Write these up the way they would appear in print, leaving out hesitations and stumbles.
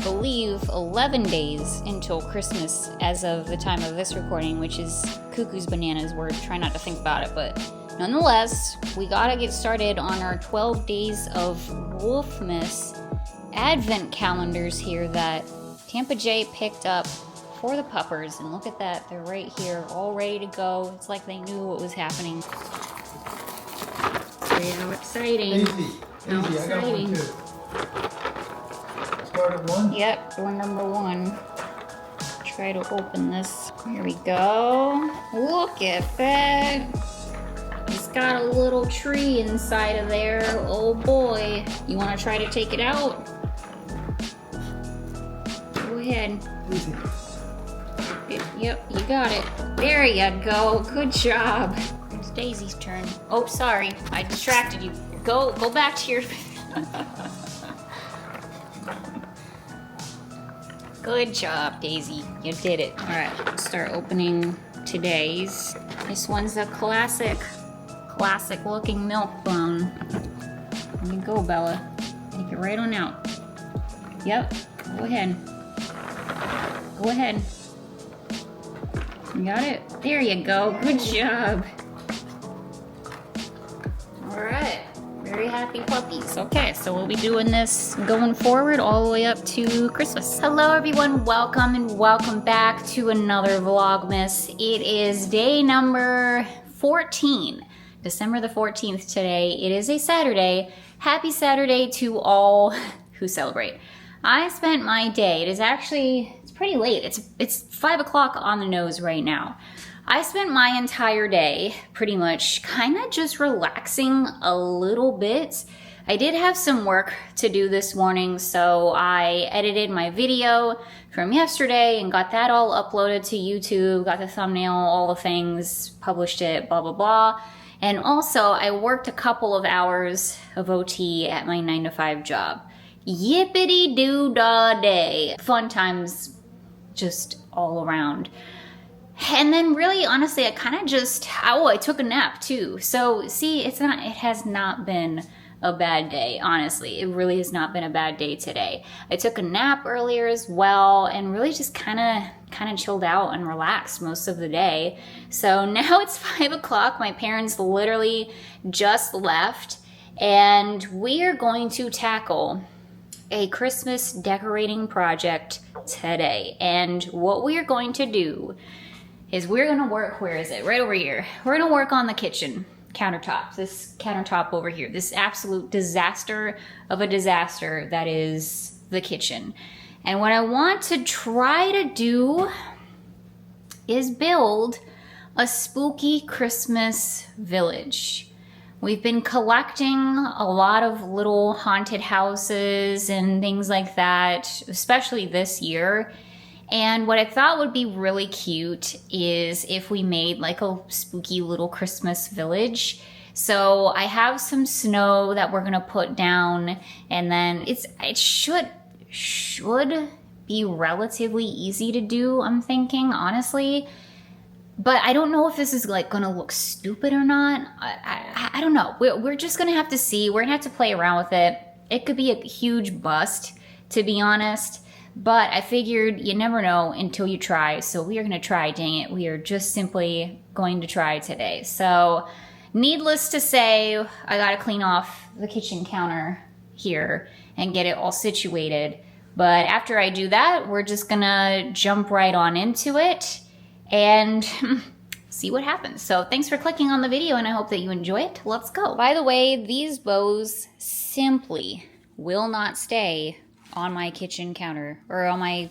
believe, 11 days until Christmas as of the time of this recording, which is cuckoo's bananas. We're trying not to think about it, but nonetheless, we gotta get started on our 12 days of Vlogmas advent calendars here that Tampa Jay picked up for the puppers. And look at that, they're right here, all ready to go. It's like they knew what was happening. How exciting. Easy, How easy, exciting. I got one too. Start at 1? Yep, door number 1. Try to open this. Here we go. Look at that. It's got a little tree inside of there. Oh boy. You want to try to take it out? Go ahead. Easy. Yep, you got it. There you go. Good job. It's Daisy's turn. Oh, sorry. I distracted you. Go back to your... Good job, Daisy. You did it. All right, let's start opening today's. This one's a classic looking milk bone. There you go, Bella. Take it right on out. Yep, go ahead. Go ahead. You got it? There you go. Good job. All right. Very happy puppies. Okay, so we'll be doing this going forward all the way up to Christmas. Hello everyone, welcome and welcome back to another Vlogmas. It is day number 14, December the 14th today. It is a Saturday. Happy Saturday to all who celebrate. I spent my day, it's pretty late. It's 5 o'clock on the nose right now. I spent my entire day pretty much kind of just relaxing a little bit. I did have some work to do this morning, so I edited my video from yesterday and got that all uploaded to YouTube, got the thumbnail, all the things, published it, blah, blah, blah. And also, I worked a couple of hours of OT at my 9-to-5 job. Yippity-doo-dah day. Fun times just all around. And then really, honestly, I kind of just, I took a nap too. So see, it has not been a bad day, honestly. It really has not been a bad day today. I took a nap earlier as well and really just kind of chilled out and relaxed most of the day. So now it's 5 o'clock. My parents literally just left and we are going to tackle a Christmas decorating project today. And what we are going to do is we're gonna work, where is it? Right over here. We're gonna work on the kitchen countertop, this countertop over here, this absolute disaster of a disaster that is the kitchen. And what I want to try to do is build a spooky Christmas village. We've been collecting a lot of little haunted houses and things like that, especially this year. And what I thought would be really cute is if we made like a spooky little Christmas village. So I have some snow that we're gonna put down, and then it should be relatively easy to do, I'm thinking, honestly. But I don't know if this is like gonna look stupid or not. I don't know. We're just gonna have to see. We're gonna have to play around with it. It could be a huge bust, to be honest. But I figured you never know until you try, so we are gonna try, dang it. We are just simply going to try today. So, needless to say, I gotta clean off the kitchen counter here and get it all situated. But after I do that, we're just gonna jump right on into it and see what happens. So thanks for clicking on the video and I hope that you enjoy it. Let's go. By the way, these bows simply will not stay on my kitchen counter or on my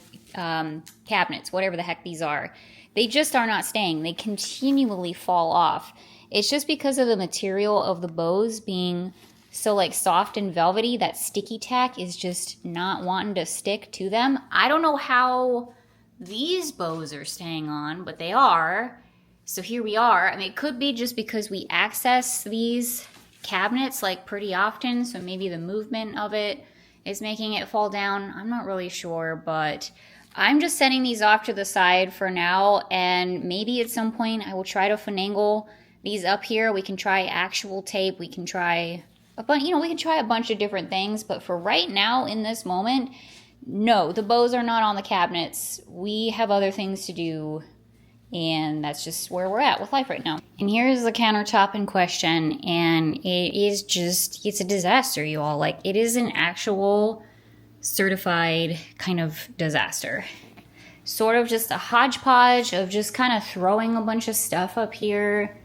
cabinets, whatever the heck these are. They just are not staying. They continually fall off. It's just because of the material of the bows being so like soft and velvety that sticky tack is just not wanting to stick to them. I don't know how these bows are staying on, but they are. So here we are. I mean, it could be just because we access these cabinets like pretty often, so maybe the movement of it is making it fall down. I'm not really sure, but I'm just setting these off to the side for now, and maybe at some point I will try to finagle these up here. We can try actual tape. We can try a bunch, we can try a bunch of different things, but for right now in this moment, No, the bows are not on the cabinets. We have other things to do, and that's just where we're at with life right now. And here's the countertop in question, and it is just, it's a disaster, you all. Like, it is an actual certified kind of disaster. Sort of just a hodgepodge of just kind of throwing a bunch of stuff up here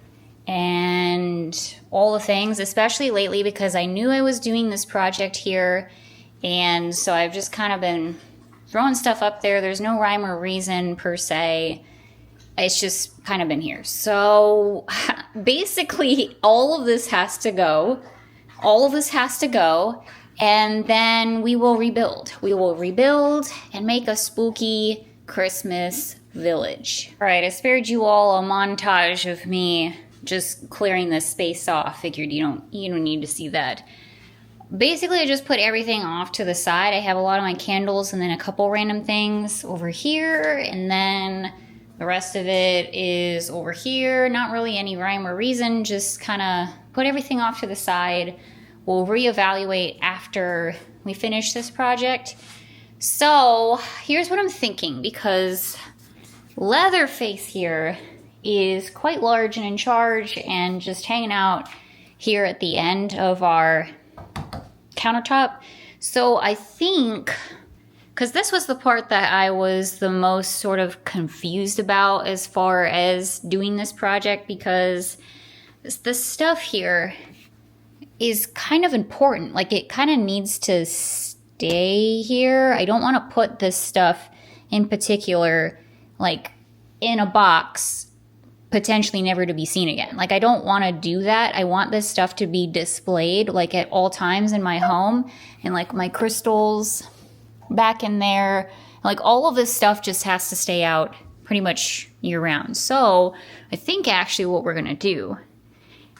and all the things, especially lately because I knew I was doing this project here, and so I've just kind of been throwing stuff up there. There's no rhyme or reason per se. It's just kind of been here. So basically all of this has to go. All of this has to go, and then we will rebuild. We will rebuild and make a spooky Christmas village. All right, I spared you all a montage of me just clearing this space off. Figured you don't need to see that. Basically, I just put everything off to the side. I have a lot of my candles and then a couple random things over here, and then the rest of it is over here. Not really any rhyme or reason, just kind of put everything off to the side. We'll reevaluate after we finish this project. So here's what I'm thinking, because Leatherface here is quite large and in charge and just hanging out here at the end of our countertop. So I think, because this was the part that I was the most sort of confused about as far as doing this project, because the stuff here is kind of important. Like, it kind of needs to stay here. I don't want to put this stuff in particular like in a box, potentially never to be seen again. Like, I don't want to do that. I want this stuff to be displayed like at all times in my home, and like my crystals back in there. Like, all of this stuff just has to stay out pretty much year round. So I think actually what we're gonna do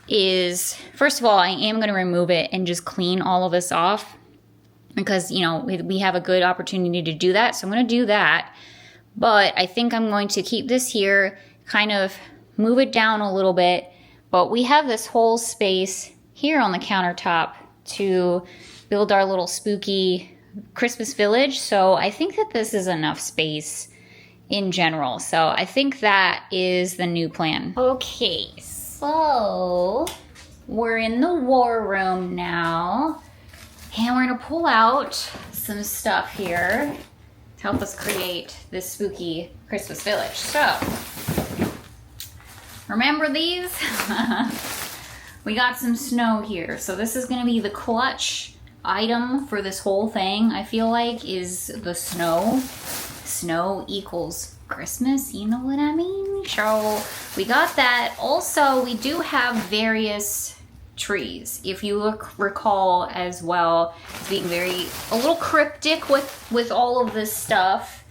is, first of all, I am gonna remove it and just clean all of this off, because, you know, we have a good opportunity to do that. So I'm going to do that. But I think I'm going to keep this here, kind of move it down a little bit. But we have this whole space here on the countertop to build our little spooky Christmas village. So I think that this is enough space in general. So I think that is the new plan. Okay, so we're in the war room now. And we're gonna pull out some stuff here to help us create this spooky Christmas village. So, remember these? We got some snow here. So this is gonna be the clutch item for this whole thing, I feel like, is the snow. Snow equals Christmas, you know what I mean? So we got that. Also, we do have various trees, if you recall as well, being a little cryptic with all of this stuff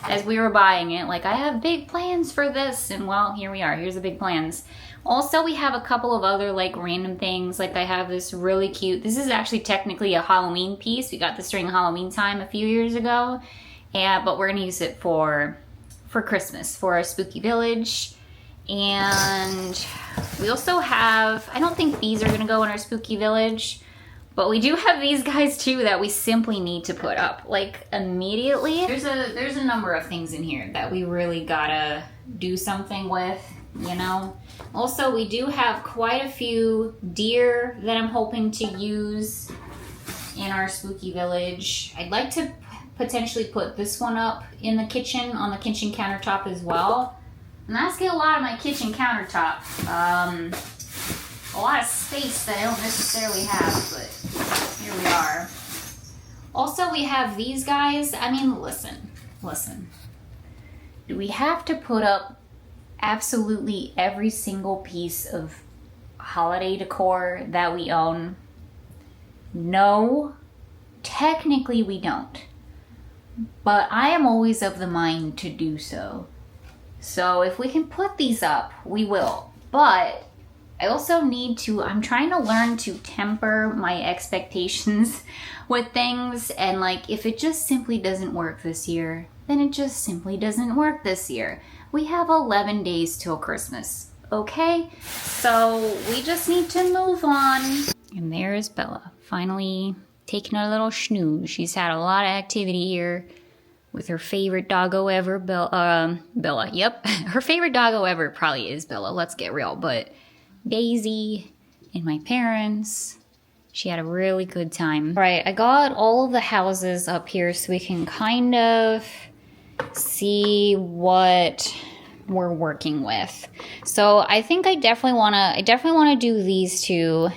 as we were buying it. Like, I have big plans for this, and well, here we are. Here's the big plans. Also, we have a couple of other like random things. Like, I have this really cute, this is actually technically a Halloween piece. We got this during Halloween time a few years ago, but we're gonna use it for Christmas, for our spooky village. And we also have, I don't think these are gonna go in our spooky village, but we do have these guys too that we simply need to put up like immediately. There's a number of things in here that we really gotta do something with, you know. Also, we do have quite a few deer that I'm hoping to use in our spooky village. I'd like to potentially put this one up in the kitchen, on the kitchen countertop as well. And that's get a lot of my kitchen countertop. A lot of space that I don't necessarily have, but here we are. Also, we have these guys. I mean, listen. Do we have to put up absolutely every single piece of holiday decor that we own? No, technically we don't. But I am always of the mind to do so. So if we can put these up, we will. But I also need to, I'm trying to learn to temper my expectations with things. And like, if it just simply doesn't work this year, then it just simply doesn't work this year. We have 11 days till Christmas, okay? So we just need to move on. And there's Bella, finally taking a little snooze. She's had a lot of activity here with her favorite doggo ever, Bella. Yep, her favorite doggo ever probably is Bella. Let's get real. But Daisy and my parents, she had a really good time. All right, I got all of the houses up here so we can kind of see what we're working with. So I think I definitely wanna do these two.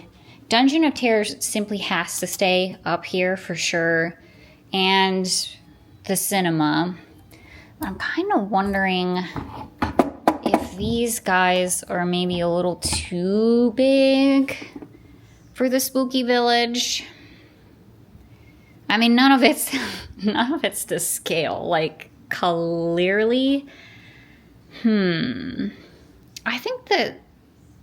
Dungeon of Terror simply has to stay up here for sure. And the cinema. I'm kind of wondering if these guys are maybe a little too big for the spooky village. I mean, none of it's to scale, like clearly. I think that,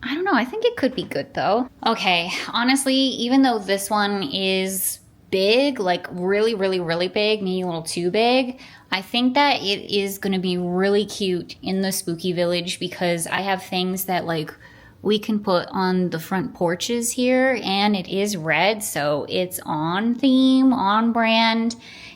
I don't know, I think it could be good though. Okay, honestly, even though this one is big, like really, really, really big, maybe a little too big, I think that it is gonna be really cute in the spooky village because I have things that like we can put on the front porches here, and it is red, so it's on theme, on brand.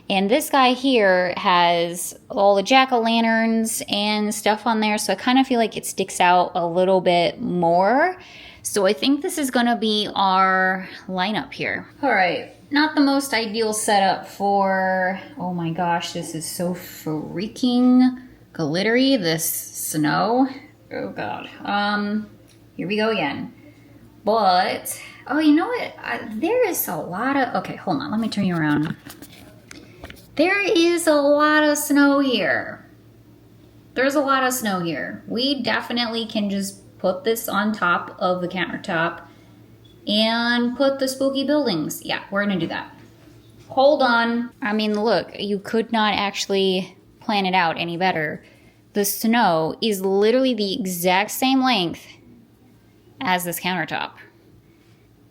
And this guy here has all the jack-o'-lanterns and stuff on there, so I kind of feel like it sticks out a little bit more. So I think this is gonna be our lineup here. All right, not the most ideal setup for, oh my gosh, this is so freaking glittery, this snow. Oh God. Here we go again. But, oh, you know what? There is a lot of, okay, hold on, let me turn you around. There is a lot of snow here. There's a lot of snow here. We definitely can just put this on top of the countertop and put the spooky buildings. Yeah, we're gonna do that. Hold on. I mean, look, you could not actually plan it out any better. The snow is literally the exact same length as this countertop.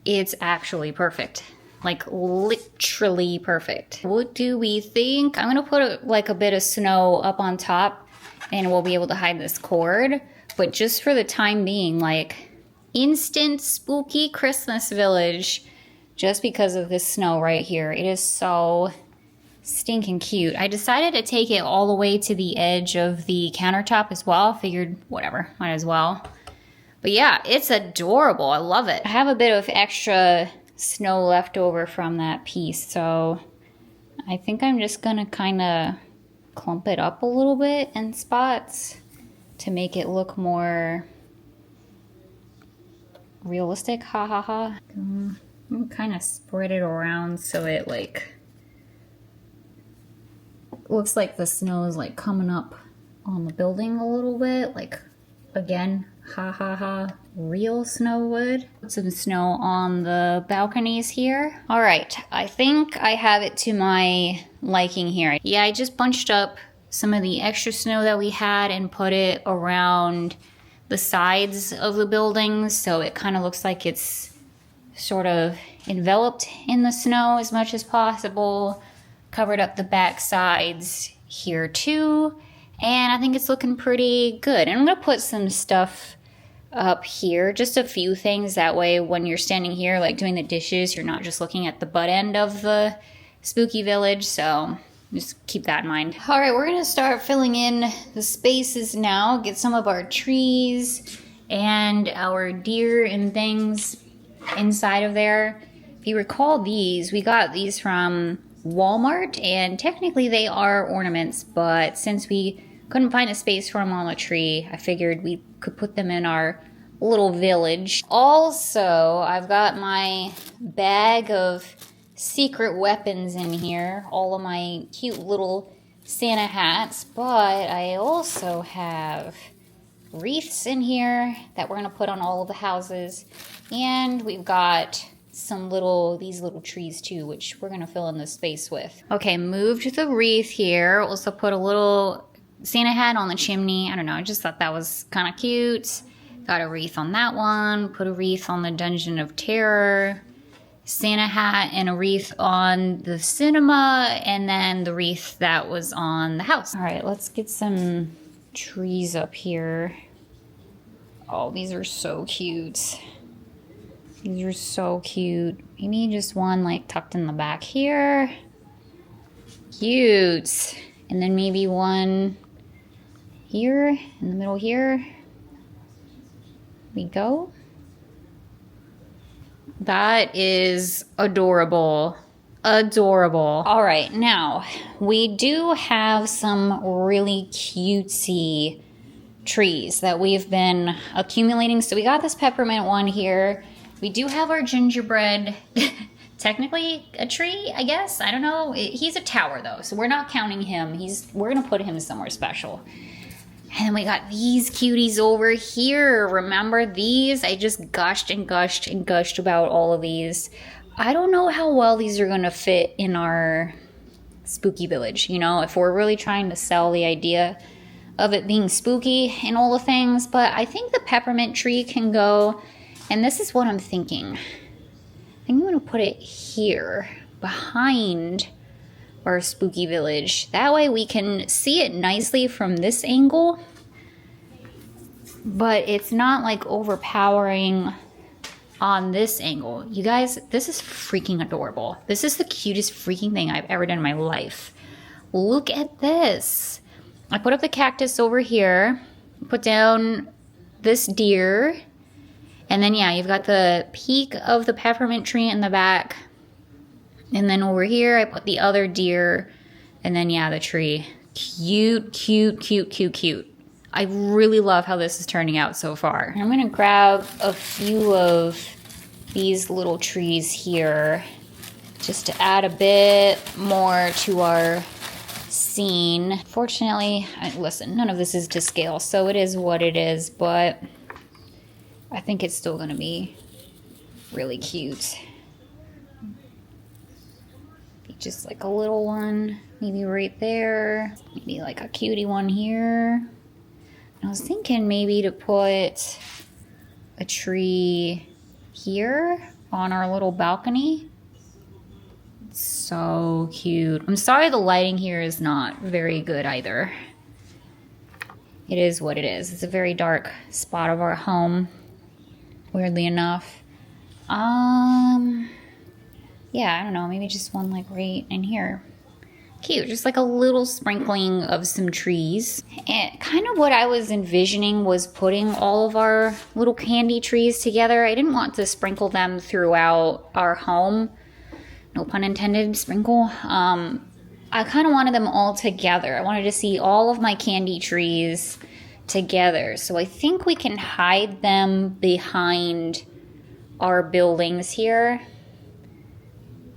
It's actually perfect. Like literally perfect. What do we think? I'm gonna put like a bit of snow up on top and we'll be able to hide this cord. But just for the time being, like instant spooky Christmas village just because of this snow right here. It is so stinking cute. I decided to take it all the way to the edge of the countertop as well. Figured whatever, might as well. But yeah, it's adorable. I love it. I have a bit of extra snow left over from that piece, so I think I'm just gonna kind of clump it up a little bit in spots to make it look more realistic. Ha ha ha. I'm kind of spread it around so it like looks like the snow is like coming up on the building a little bit, like again, ha ha ha, real snow would. Put some snow on the balconies here. All right, I think I have it to my liking here. Yeah, I just bunched up some of the extra snow that we had and put it around the sides of the buildings, so it kind of looks like it's sort of enveloped in the snow as much as possible. Covered up the back sides here too, and I think it's looking pretty good. And I'm gonna put some stuff up here, just a few things, that way when you're standing here like doing the dishes, you're not just looking at the butt end of the spooky village, so just keep that in mind. All right, we're gonna start filling in the spaces now, get some of our trees and our deer and things inside of there. If you recall, these, we got these from Walmart, and technically they are ornaments, but since we couldn't find a space for them on the tree, I figured we could put them in our little village. Also, I've got my bag of secret weapons in here, all of my cute little Santa hats, but I also have wreaths in here that we're gonna put on all of the houses, and we've got some these little trees too, which we're gonna fill in the space with. Okay, moved the wreath here. Also put a little Santa hat on the chimney. I don't know, I just thought that was kind of cute. Got a wreath on that one. Put a wreath on the Dungeon of Terror. Santa hat and a wreath on the cinema, and then the wreath that was on the house. All right, let's get some trees up here. Oh, these are so cute. These are so cute. Maybe just one like tucked in the back here. Cute. And then maybe one here in the middle here. We go. That is adorable. Adorable. All right, now we do have some really cutesy trees that we've been accumulating. So we got this peppermint one here. We do have our gingerbread, technically a tree, I guess. I don't know. He's a tower though, so we're not counting him. We're gonna put him somewhere special. And then we got these cuties over here. Remember these? I just gushed and gushed and gushed about all of these. I don't know how well these are gonna fit in our spooky village, you know, if we're really trying to sell the idea of it being spooky and all the things, but I think the peppermint tree can go. And this is what I'm thinking. I think I'm gonna put it here behind our spooky village. That way we can see it nicely from this angle, but it's not like overpowering on this angle. You guys, this is freaking adorable. This is the cutest freaking thing I've ever done in my life. Look at this. I put up the cactus over here, put down this deer, and then yeah, you've got the peak of the peppermint tree in the back. And then over here, I put the other deer, and then yeah, the tree. Cute, cute, cute, cute, cute. I really love how this is turning out so far. I'm gonna grab a few of these little trees here just to add a bit more to our scene. Fortunately, listen, none of this is to scale, so it is what it is, but I think it's still gonna be really cute. Just like a little one, maybe right there. Maybe like a cutie one here. I was thinking maybe to put a tree here on our little balcony. It's so cute. I'm sorry the lighting here is not very good either. It is what it is. It's a very dark spot of our home, weirdly enough. Yeah, I don't know, maybe just one like right in here. Cute, just like a little sprinkling of some trees. And kind of what I was envisioning was putting all of our little candy trees together. I didn't want to sprinkle them throughout our home. No pun intended, sprinkle. I kind of wanted them all together. I wanted to see all of my candy trees together. So I think we can hide them behind our buildings here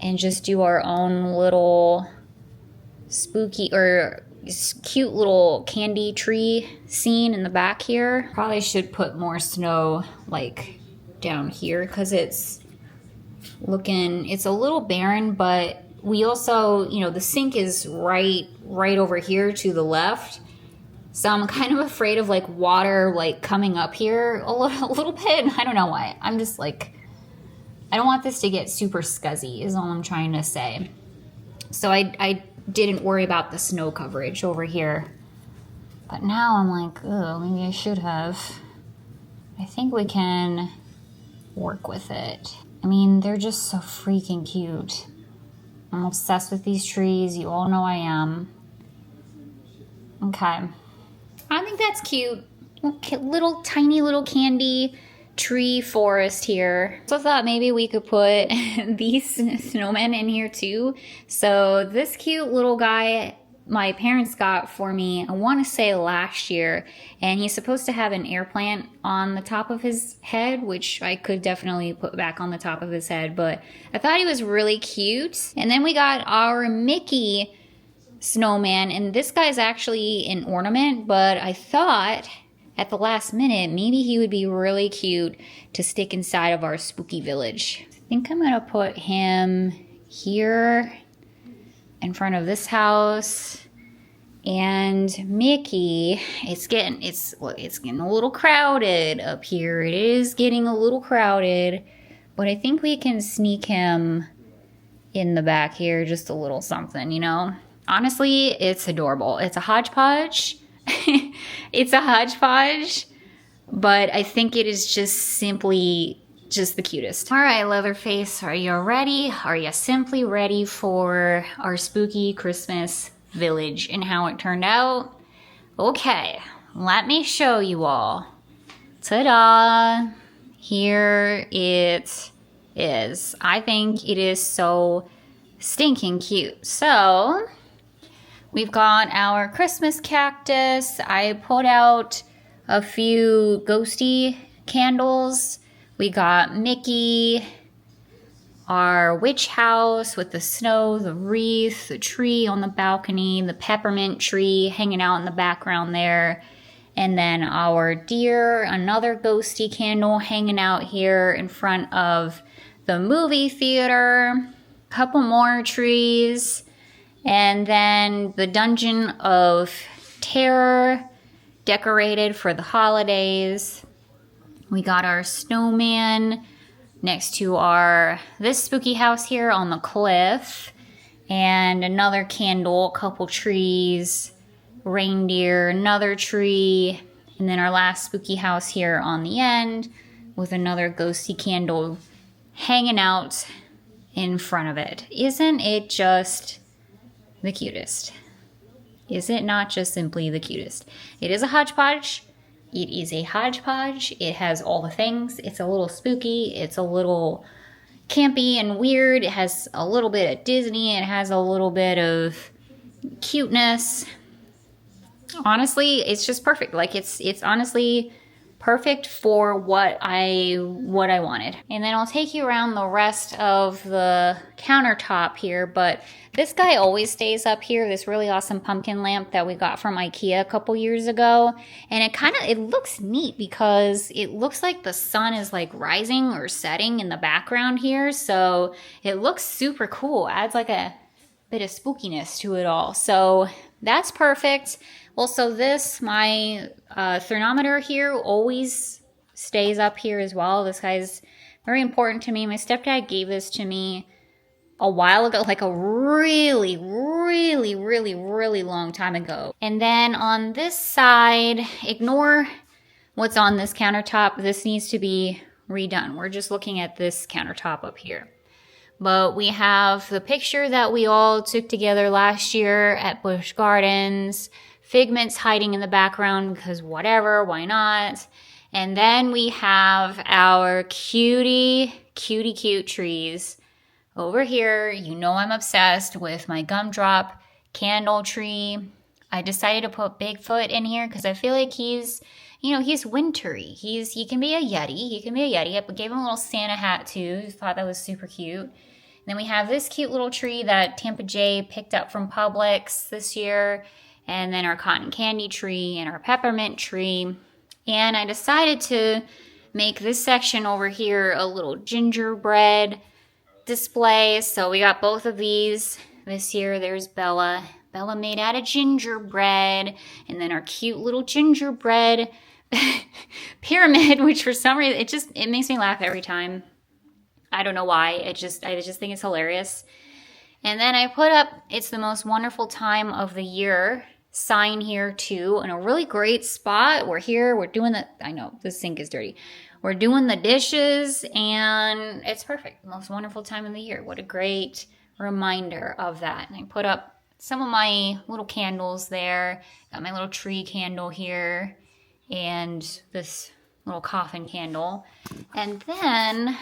and just do our own little spooky or cute little candy tree scene in the back here. Probably should put more snow like down here because it's a little barren, but we also, you know, the sink is right over here to the left. So I'm kind of afraid of like water like coming up here a little bit. I don't know why. I'm just like, I don't want this to get super scuzzy is all I'm trying to say. So I didn't worry about the snow coverage over here. But now I'm like, oh, maybe I should have. I think we can work with it. I mean, they're just so freaking cute. I'm obsessed with these trees. You all know I am. Okay. I think that's cute. Little tiny little candy tree forest here. So I thought maybe we could put these snowmen in here too. So this cute little guy my parents got for me, I want to say last year, and he's supposed to have an air plant on the top of his head, which I could definitely put back on the top of his head, but I thought he was really cute. And then we got our Mickey snowman, and this guy's actually an ornament, but I thought at the last minute, maybe he would be really cute to stick inside of our spooky village. I think I'm gonna put him here in front of this house. And Mickey, it's getting a little crowded up here. It is getting a little crowded, but I think we can sneak him in the back here, just a little something, you know? Honestly, it's adorable. It's a hodgepodge. It's a hodgepodge, but I think it is just simply Just the cutest. All right, Leatherface, are you ready? Are you simply ready for our spooky Christmas village and how it turned out? Okay, let me show you all. Ta-da! Here it is. I think it is so stinking cute. So, we've got our Christmas cactus. I put out a few ghosty candles. We got Mickey, our witch house with the snow, the wreath, the tree on the balcony, the peppermint tree hanging out in the background there. And then our deer, another ghosty candle hanging out here in front of the movie theater. A couple more trees. And then the Dungeon of Terror decorated for the holidays. We got our snowman next to this spooky house here on the cliff. And another candle, a couple trees, reindeer, another tree. And then our last spooky house here on the end with another ghosty candle hanging out in front of it. Isn't it just the cutest? Is it not just simply the cutest? It is a hodgepodge. It is a hodgepodge. It has all the things. It's a little spooky. It's a little campy and weird. It has a little bit of Disney. It has a little bit of cuteness. Honestly, it's just perfect. Like it's honestly perfect for what I wanted. And then I'll take you around the rest of the countertop here, but this guy always stays up here, this really awesome pumpkin lamp that we got from IKEA a couple years ago. And it looks neat because it looks like the sun is like rising or setting in the background here. So it looks super cool. Adds like a bit of spookiness to it all. So that's perfect. Also, my thermometer here always stays up here as well. This guy's very important to me. My stepdad gave this to me a while ago, like a really, really, really, really long time ago. And then on this side, ignore what's on this countertop. This needs to be redone. We're just looking at this countertop up here. But we have the picture that we all took together last year at Busch Gardens. Figment's hiding in the background because whatever, why not? And then we have our cute trees over here. You know I'm obsessed with my gumdrop candle tree. I decided to put Bigfoot in here because I feel like he's wintry. He can be a Yeti. I gave him a little Santa hat too. Thought that was super cute. And then we have this cute little tree that Tampa Jay picked up from Publix this year. And then our cotton candy tree and our peppermint tree. And I decided to make this section over here a little gingerbread display. So we got both of these this year. There's Bella. Bella made out of gingerbread. And then our cute little gingerbread pyramid, which for some reason, it makes me laugh every time. I don't know why. I just think it's hilarious. And then I put up It's the Most Wonderful Time of the Year sign here too, in a really great spot. We're doing I know the sink is dirty. We're doing the dishes and it's perfect. The most wonderful time of the year. What a great reminder of that. And I put up some of my little candles there. Got my little tree candle here and this little coffin candle. And then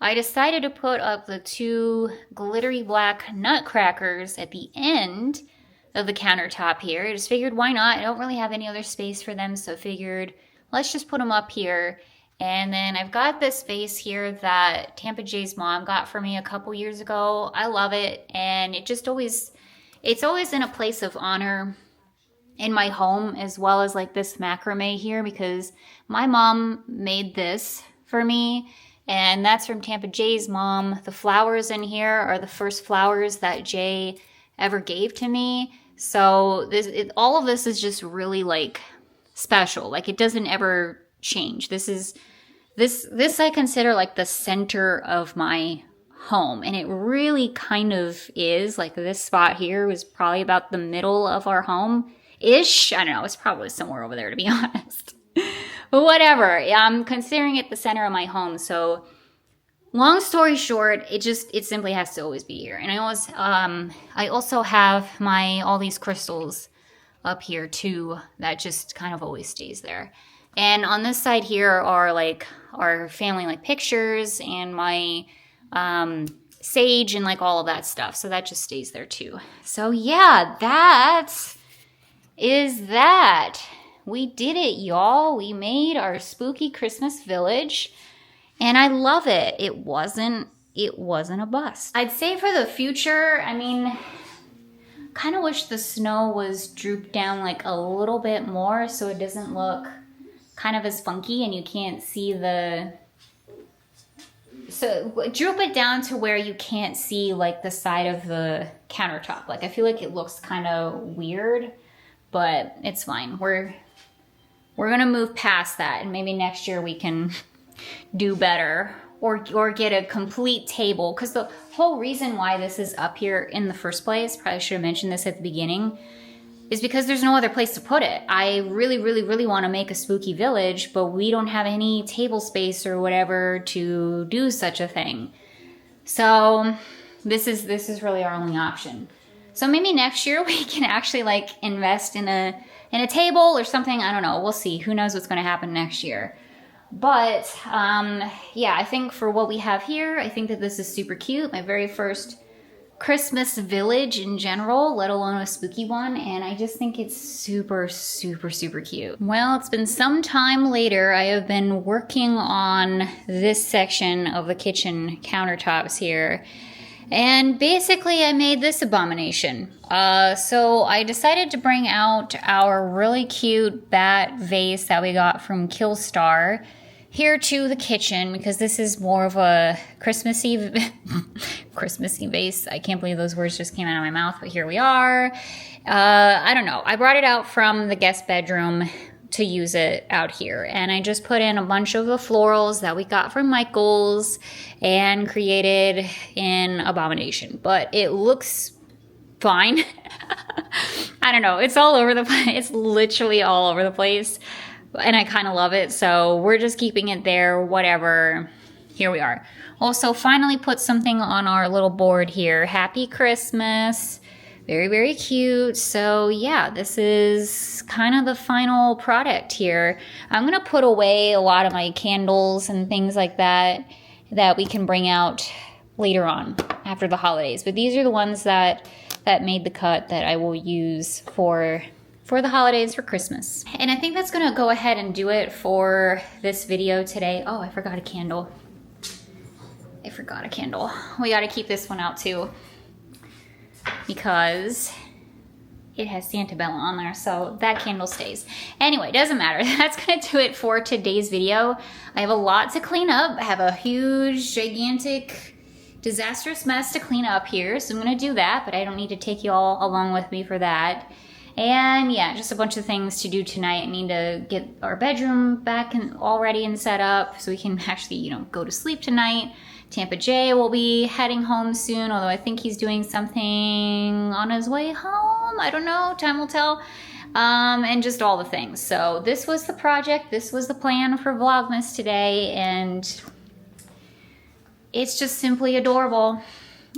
I decided to put up the 2 glittery black nutcrackers at the end of the countertop here. I just figured, why not? I don't really have any other space for them, so figured let's just put them up here. And then I've got this vase here that Tampa Jay's mom got for me a couple years ago. I love it, and it's always in a place of honor in my home, as well as like this macrame here, because my mom made this for me, and that's from Tampa Jay's mom. The flowers in here are the first flowers that Jay ever gave to me. So all of this is just really like special. Like it doesn't ever change. This I consider like the center of my home, and it really kind of is. Like this spot here was probably about the middle of our home ish. I don't know. It's probably somewhere over there, to be honest. whatever. I'm considering it the center of my home. So long story short, it simply has to always be here. And I also have all these crystals up here too that just kind of always stays there. And on this side here are like our family like pictures and my sage and like all of that stuff. So that just stays there too. So yeah, that is that. We did it, y'all. We made our spooky Christmas village. And I love it. It wasn't a bust. I'd say for the future, I mean, kind of wish the snow was drooped down like a little bit more so it doesn't look kind of as funky and you can't see so droop it down to where you can't see like the side of the countertop. Like I feel like it looks kind of weird, but it's fine. We're gonna move past that and maybe next year we can do better or get a complete table, because the whole reason why this is up here in the first place, probably should have mentioned this at the beginning, is because there's no other place to put it. I really, really, really want to make a spooky village, but we don't have any table space or whatever to do such a thing. So this is really our only option. So maybe next year we can actually like invest in a table or something. I don't know. We'll see. Who knows what's going to happen next year. But yeah, I think for what we have here, I think that this is super cute. My very first Christmas village in general, let alone a spooky one. And I just think it's super, super, super cute. Well, it's been some time later. I have been working on this section of the kitchen countertops here. And basically I made this abomination. So I decided to bring out our really cute bat vase that we got from Killstar here to the kitchen, because this is more of a Christmassy vase. I can't believe those words just came out of my mouth, but here we are. I don't know. I brought it out from the guest bedroom to use it out here, and I just put in a bunch of the florals that we got from Michael's and created an abomination, but it looks fine. I don't know. It's all over the place. It's literally all over the place, and I kind of love it, so we're just keeping it there, whatever. Here we are. Also, finally put something on our little board here. Happy Christmas. Very, very cute. So yeah, this is kind of the final product here. I'm going to put away a lot of my candles and things like that we can bring out later on after the holidays. But these are the ones that made the cut that I will use for the holidays, for Christmas. And I think that's going to go ahead and do it for this video today. Oh, I forgot a candle. We got to keep this one out too, because it has Santa Bella on there, so that candle stays. Anyway, doesn't matter. That's gonna do it for today's video. I have a lot to clean up. I have a huge, gigantic, disastrous mess to clean up here, so I'm gonna do that, but I don't need to take you all along with me for that. And yeah, just a bunch of things to do tonight. I need to get our bedroom back and all ready and set up so we can actually, go to sleep tonight. Tampa Jay will be heading home soon, although I think he's doing something on his way home. I don't know, time will tell. And just all the things. So this was the project, this was the plan for Vlogmas today, and it's just simply adorable.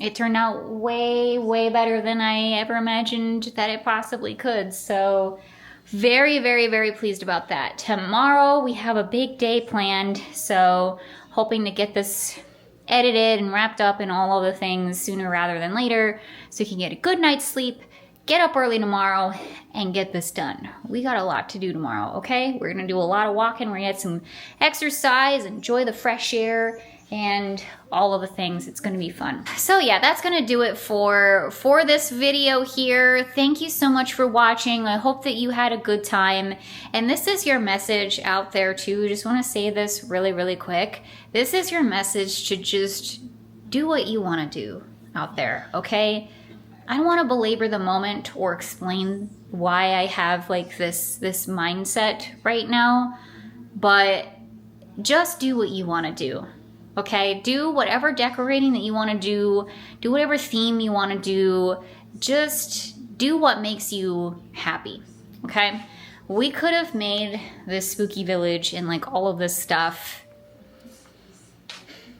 It turned out way, way better than I ever imagined that it possibly could. So very, very, very pleased about that. Tomorrow we have a big day planned, so hoping to get this edited and wrapped up and all of the things sooner rather than later so you can get a good night's sleep, get up early tomorrow, and get this done. We got a lot to do tomorrow, okay? We're gonna do a lot of walking, we're gonna get some exercise, enjoy the fresh air, and all of the things. It's gonna be fun. So yeah, that's gonna do it for this video here. Thank you so much for watching. I hope that you had a good time. And this is your message out there too. Just wanna say this really, really quick. This is your message to just do what you wanna do out there, okay? I don't wanna belabor the moment or explain why I have like this mindset right now, but just do what you wanna do. Okay, do whatever decorating that you want to do whatever theme you want to do, just do what makes you happy, okay? we could have made this spooky village and like all of this stuff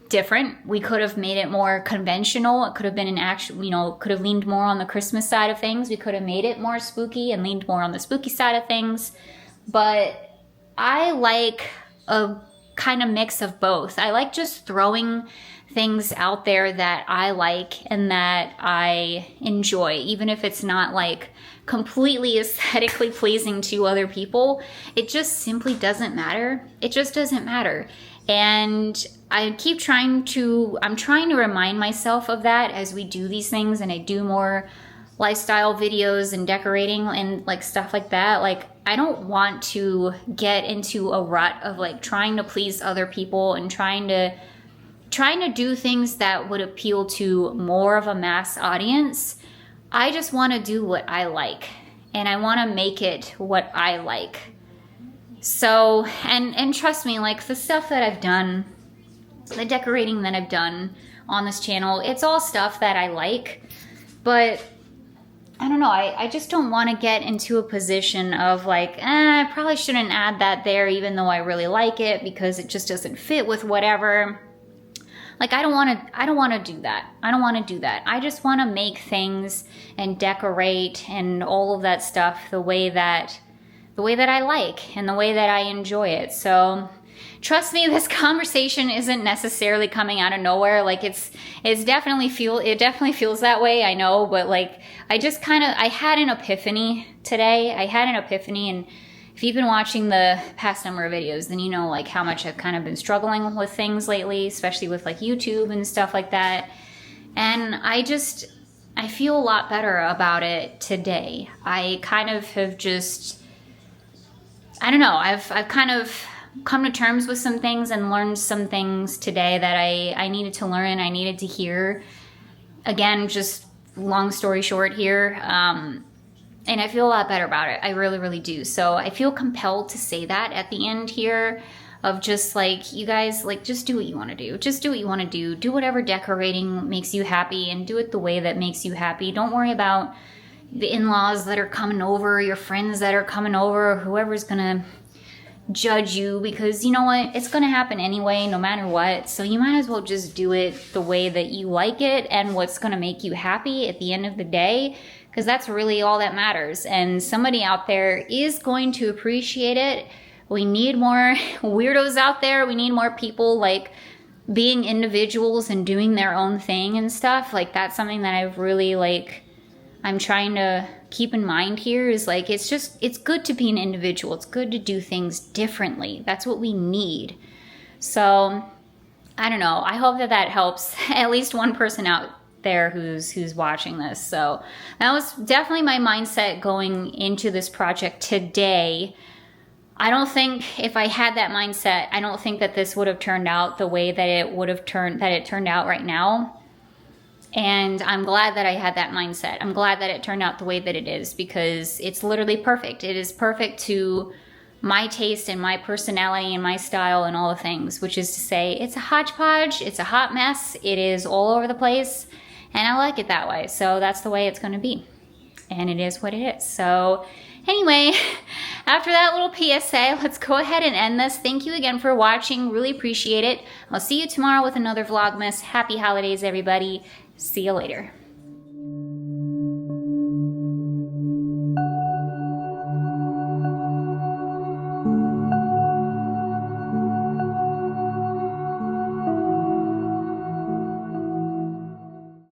different. We could have made it more conventional. It could have been an actual, you know, could have leaned more on the Christmas side of things. We could have made it more spooky and leaned more on the spooky side of things. But I like a kind of mix of both. I like just throwing things out there that I like and that I enjoy, even if it's not like completely aesthetically pleasing to other people. It just simply doesn't matter. It just doesn't matter. And I'm trying to remind myself of that as we do these things and I do more lifestyle videos and decorating and like stuff like that. Like, I don't want to get into a rut of like trying to please other people and trying to do things that would appeal to more of a mass audience. I just want to do what I like and I want to make it what I like. So, and trust me, like the stuff that I've done, the decorating that I've done on this channel, it's all stuff that I like, but I don't know, I just don't want to get into a position of like, I probably shouldn't add that there even though I really like it because it just doesn't fit with whatever. Like, I don't want to do that. I don't want to do that. I just want to make things and decorate and all of that stuff the way that I like and the way that I enjoy it. So trust me, this conversation isn't necessarily coming out of nowhere. Like it definitely feels that way, I know, but like I had an epiphany today. And if you've been watching the past number of videos, then you know like how much I've kind of been struggling with things lately, especially with like YouTube and stuff like that. And I feel a lot better about it today. I kind of have just, I don't know, I've kind of come to terms with some things and learned some things today that I needed to learn, I needed to hear. Again, just long story short here, and I feel a lot better about it. I really, really do. So I feel compelled to say that at the end here of just like, you guys, like, just do what you want to do. Just do what you want to do. Do whatever decorating makes you happy and do it the way that makes you happy. Don't worry about the in-laws that are coming over, your friends that are coming over, or whoever's going to judge you, because you know what? It's going to happen anyway, no matter what. So you might as well just do it the way that you like it and what's going to make you happy at the end of the day, because that's really all that matters. And somebody out there is going to appreciate it. We need more weirdos out there. We need more people like being individuals and doing their own thing and stuff. Like, that's something that I've really like, I'm trying to keep in mind here is like, it's good to be an individual. It's good to do things differently. That's what we need. So I don't know. I hope that helps at least one person out there who's watching this. So that was definitely my mindset going into this project today. I don't think if I had that mindset, I don't think that this would have turned out the way that it turned out right now. And I'm glad that I had that mindset. I'm glad that it turned out the way that it is, because it's literally perfect. It is perfect to my taste and my personality and my style and all the things, which is to say it's a hodgepodge, it's a hot mess, it is all over the place, and I like it that way. So that's the way it's going to be. And it is what it is. So anyway, after that little PSA, let's go ahead and end this. Thank you again for watching. Really appreciate it. I'll see you tomorrow with another Vlogmas. Happy holidays, everybody. See you later.